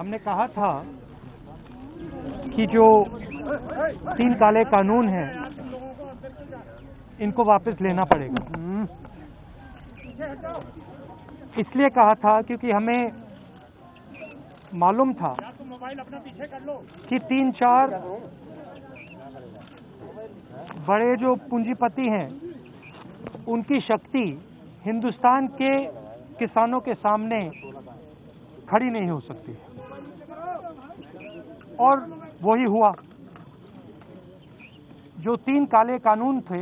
हमने कहा था कि जो 3 काले कानून हैं इनको वापस लेना पड़ेगा। इसलिए कहा था क्योंकि हमें मालूम था कि 3-4 बड़े जो पूंजीपति हैं उनकी शक्ति हिंदुस्तान के किसानों के सामने खड़ी नहीं हो सकती और वही हुआ। जो 3 काले कानून थे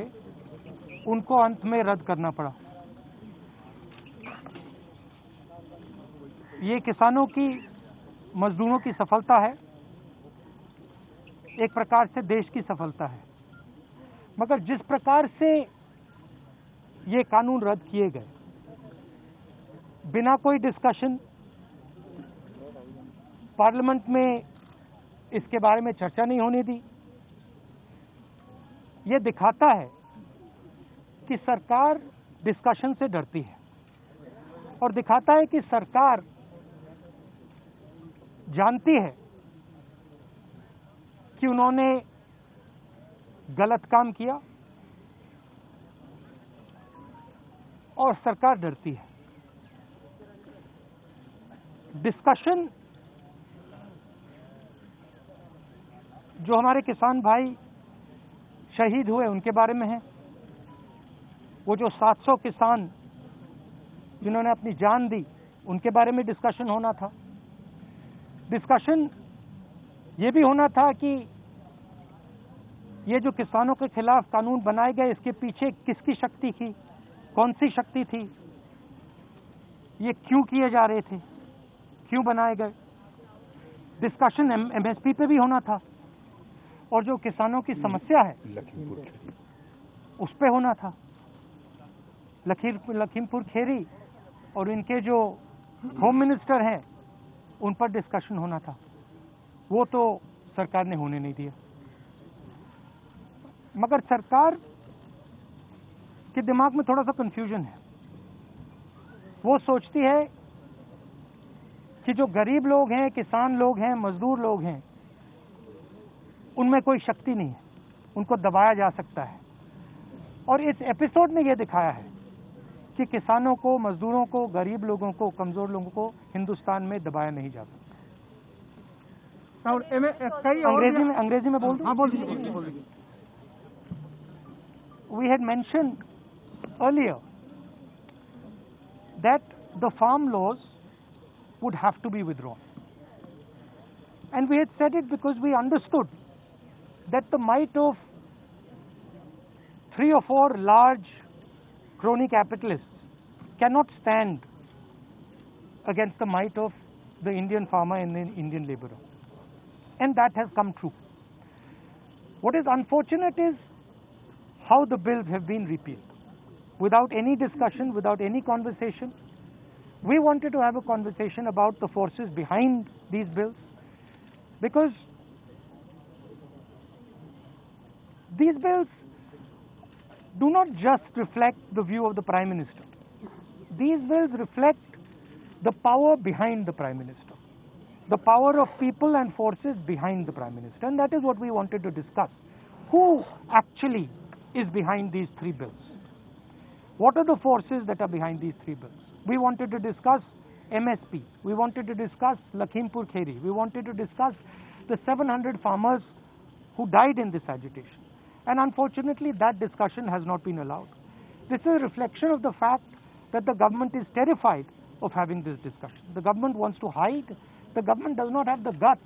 उनको अंत में रद्द करना पड़ा। ये किसानों की, मजदूरों की सफलता है, एक प्रकार से देश की सफलता है। मगर जिस प्रकार से ये कानून रद्द किए गए, बिना कोई डिस्कशन, पार्लियामेंट में इसके बारे में चर्चा नहीं होने दी, ये दिखाता है कि सरकार डिस्कशन से डरती है और दिखाता है कि सरकार जानती है कि उन्होंने गलत काम किया और सरकार डरती है। डिस्कशन जो हमारे किसान भाई शहीद हुए उनके बारे में है, वो जो 700 किसान जिन्होंने अपनी जान दी उनके बारे में डिस्कशन होना था। डिस्कशन ये भी होना था कि ये जो किसानों के खिलाफ कानून बनाए गए इसके पीछे किसकी शक्ति थी, कौन सी शक्ति थी, ये क्यों किए जा रहे थे, क्यों बनाए गए। डिस्कशन एमएसपी पे भी होना था और जो किसानों की समस्या है उस पे होना था। लखीमपुर खेरी और इनके जो होम मिनिस्टर हैं उन पर डिस्कशन होना था, वो तो सरकार ने होने नहीं दिया। मगर सरकार के दिमाग में थोड़ा सा कंफ्यूजन है। वो सोचती है कि जो गरीब लोग हैं, किसान लोग हैं, मजदूर लोग हैं, उनमें कोई शक्ति नहीं है, उनको दबाया जा सकता है। और इस एपिसोड में यह दिखाया है कि किसानों को, मजदूरों को, गरीब लोगों को, कमजोर लोगों को हिंदुस्तान में दबाया नहीं जा सकता। अंग्रेजी में बोल दूं? हाँ, बोल दीजिए। We had mentioned earlier that the farm laws would have to be withdrawn, and we had said it because we understood that the might of 3 or 4 large crony capitalists cannot stand against the might of the Indian farmer and the Indian laborer, and that has come true. What is unfortunate is how the bills have been repealed without any discussion, without any conversation. We wanted to have a conversation about the forces behind these bills, because these bills do not just reflect the view of the Prime Minister. These bills reflect the power behind the Prime Minister, the power of people and forces behind the Prime Minister, and that is what we wanted to discuss. Who actually is behind these 3 bills? What are the forces that are behind these 3 bills? We wanted to discuss MSP. We wanted to discuss Lakhimpur Kheri. We wanted to discuss the 700 farmers who died in this agitation. And unfortunately, that discussion has not been allowed. This is a reflection of the fact that the government is terrified of having this discussion. The government wants to hide. The government does not have the guts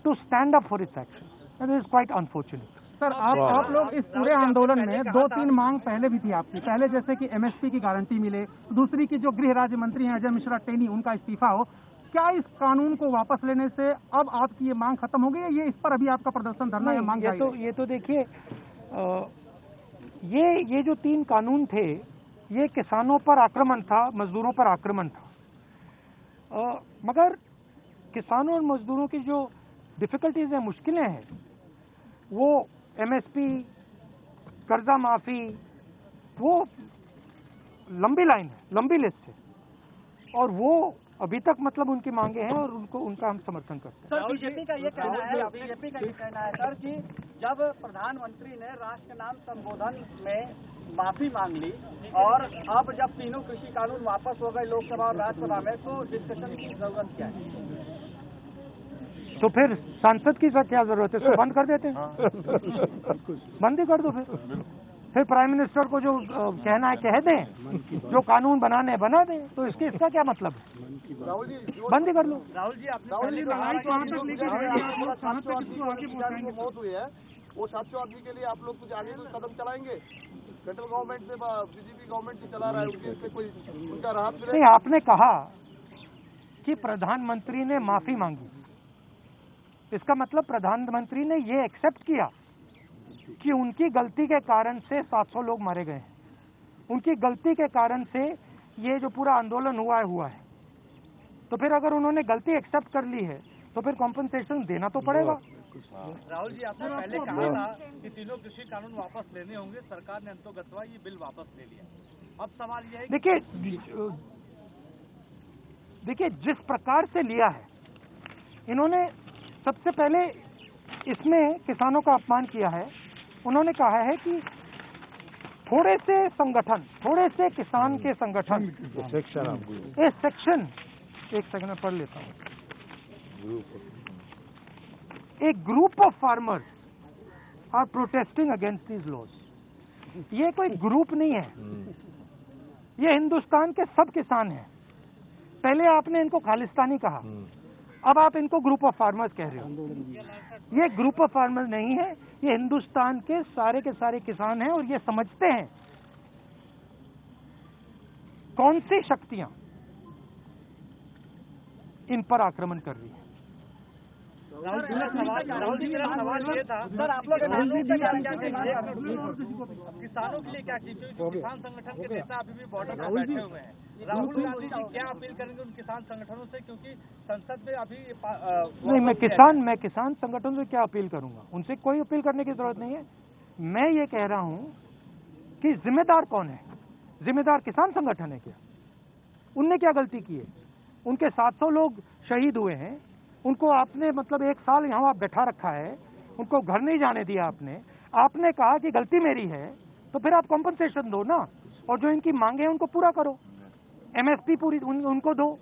to stand up for its actions. And this is quite unfortunate. Sir, आप लोग इस पूरे आंदोलन में 2-3 मांग पहले भी थी आपकी। पहले जैसे कि एमएसपी की गारंटी मिले, दूसरी की जो गृह राज्य मंत्री हैं अजय मिश्रा टेनी, उनका इस्तीफा हो। क्या इस कानून को वापस लेने से अब आपकी ये मांग खत्म हो गई है? ये इस पर अभी आपका प्रदर्शन, धरना या मांग जारी है? ये तो देखिए, ये जो 3 कानून थे, ये किसानों पर आक्रमण था, मजदूरों पर आक्रमण था। मगर किसानों और मजदूरों की जो डिफिकल्टीज हैं, मुश्किलें हैं, वो एमएसपी, कर्जा माफी, वो लंबी लाइन है, लंबी लिस्ट है, और वो अभी तक मतलब उनकी मांगे हैं और उनका हम समर्थन करते हैं। सर बीजेपी का ये कहना है सर कि जब प्रधानमंत्री ने राष्ट्र के नाम संबोधन में माफी मांग ली और अब जब तीनों कृषि कानून वापस हो गए लोकसभा और राज्यसभा में, तो डिस्कशन की जरूरत क्या है? तो फिर सांसद की क्या जरूरत है? इसको बंद कर देते हैं, बंद ही कर दो। फिर प्राइम मिनिस्टर को जो कहना है कह दें, जो कानून बनाने बना दें, तो इसका क्या मतलब है? बंद ही कर लो। राहुल जी, आपने मौत हुई है, वो 700 आदमी के लिए आप लोग कुछ आगे कुछ कदम चलाएंगे? सेंट्रल गवर्नमेंट से बीजेपी गवर्नमेंट से चला रहा है, उसके कोई उनका राहत नहीं, आपने कहा कि प्रधानमंत्री ने माफी मांगी, इसका मतलब प्रधानमंत्री ने ये एक्सेप्ट किया कि उनकी गलती के कारण से 700 लोग मारे गए हैं, उनकी गलती के कारण से ये जो पूरा आंदोलन हुआ है। तो फिर अगर उन्होंने गलती एक्सेप्ट कर ली है तो फिर कॉम्पनसेशन देना तो पड़ेगा। राहुल जी, आपने पहले कहा था कि तीनों कृषि कानून वापस लेने होंगे, सरकार ने अंतोगत्वा ये बिल वापस ले लिया। अब सवाल ये है, देखिए जिस प्रकार से लिया है इन्होंने, सबसे पहले इसमें किसानों का अपमान किया है। उन्होंने कहा है कि थोड़े से संगठन, थोड़े से किसान के संगठन, ये सेक्शन, एक सेकंड में पढ़ लेता हूँ। एक group of farmers are protesting against these laws. ये कोई ग्रुप नहीं है, ये हिंदुस्तान के सब किसान हैं। पहले आपने इनको खालिस्तानी कहा, अब आप इनको ग्रुप ऑफ फार्मर्स कह रहे हो। ये ग्रुप ऑफ फार्मर्स नहीं है, ये हिंदुस्तान के सारे किसान हैं और ये समझते हैं कौन सी शक्तियां इन पर आक्रमण कर रही है। राहुल जी, मेरा सवाल ये था सर, आप लोग किसानों के लिए क्या कीजिए? किसान संगठन के नेता अभी भी बॉर्डर पर बैठे हुए हैं। राहुल गांधी जी क्या अपील करेंगे उन किसान संगठनों से, क्योंकि संसद में अभी नहीं, मैं किसान संगठनों से क्या अपील करूंगा? उनसे कोई अपील करने की जरूरत नहीं है। मैं ये कह रहा हूं कि जिम्मेदार कौन है? जिम्मेदार किसान संगठन है क्या? उनने क्या गलती की है? उनके 700 लोग शहीद हुए हैं, उनको आपने मतलब 1 साल यहाँ बैठा रखा है, उनको घर नहीं जाने दिया आपने कहा कि गलती मेरी है, तो फिर आप कॉम्पनसेशन दो ना, और जो इनकी मांगे हैं उनको पूरा करो, MSP पूरी उनको दो।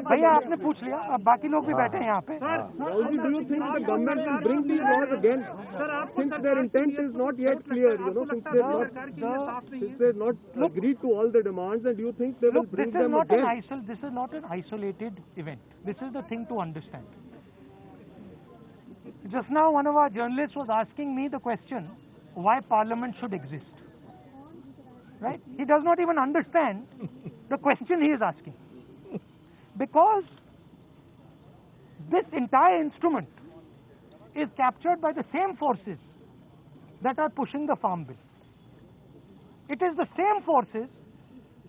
भैया आपने पूछ लिया, अब बाकी लोग भी बैठे हैं यहाँ पे। This is not an isolated event. This is the thing to understand. Just now one of our journalists was asking me the question why parliament should exist. Right? He does not even understand the question he is asking. Because this entire instrument is captured by the same forces that are pushing the farm bill. It is the same forces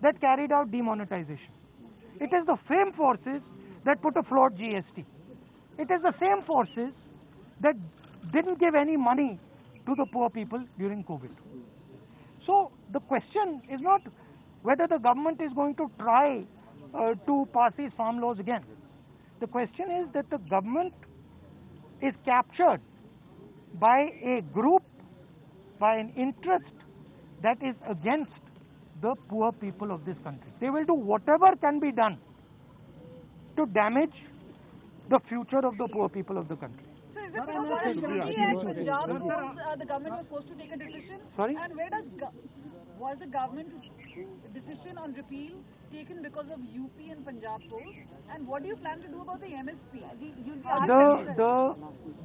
that carried out demonetization. It is the same forces that put a flawed GST. It is the same forces that didn't give any money to the poor people during COVID. So the question is not whether the government is going to try to pass these farm laws again. The question is that the government is captured by a group, by an interest that is against the poor people of this country. They will do whatever can be done to damage the future of the poor people of the country. So is it because Punjab the government was supposed to take a decision? Sorry? And where was the government decision on repeal taken because of UP and Punjab polls? And what do you plan to do about the MSP?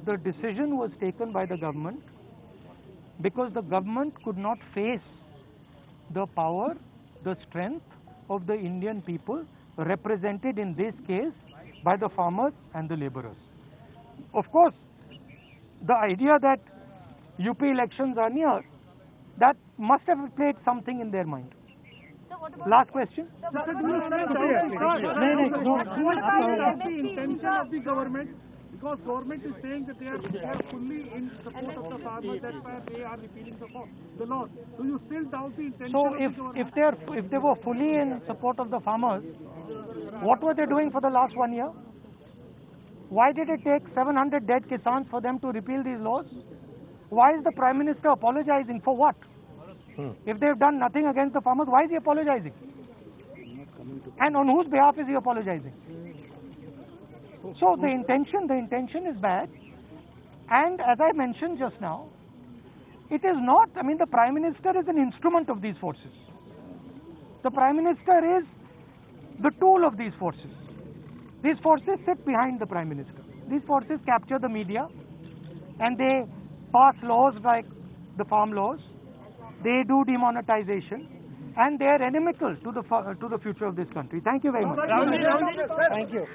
The decision was taken by the government because the government could not face the power, the strength of the Indian people represented in this case by the farmers and the laborers. Of course, the idea that UP elections are near, that must have played something in their mind. Last question. the intention of the government, because government is saying that they are fully in support of the farmers, that's why they are repealing the law. Do you still doubt the intention So of the government? if they were fully in support of the farmers, what were they doing for the last 1 year? Why did it take 700 dead Kisans for them to repeal these laws? Why is the Prime Minister apologizing for what? If they've done nothing against the farmers, why is he apologizing? And on whose behalf is he apologizing? So the intention is bad. And as I mentioned just now, it is not, I mean, the Prime Minister is an instrument of these forces. The Prime Minister is the tool of these forces. These forces sit behind the Prime Minister. These forces capture the media and they pass laws like the farm laws. They do demonetization and they are inimical to the future of this country. Thank you very much. Thank you.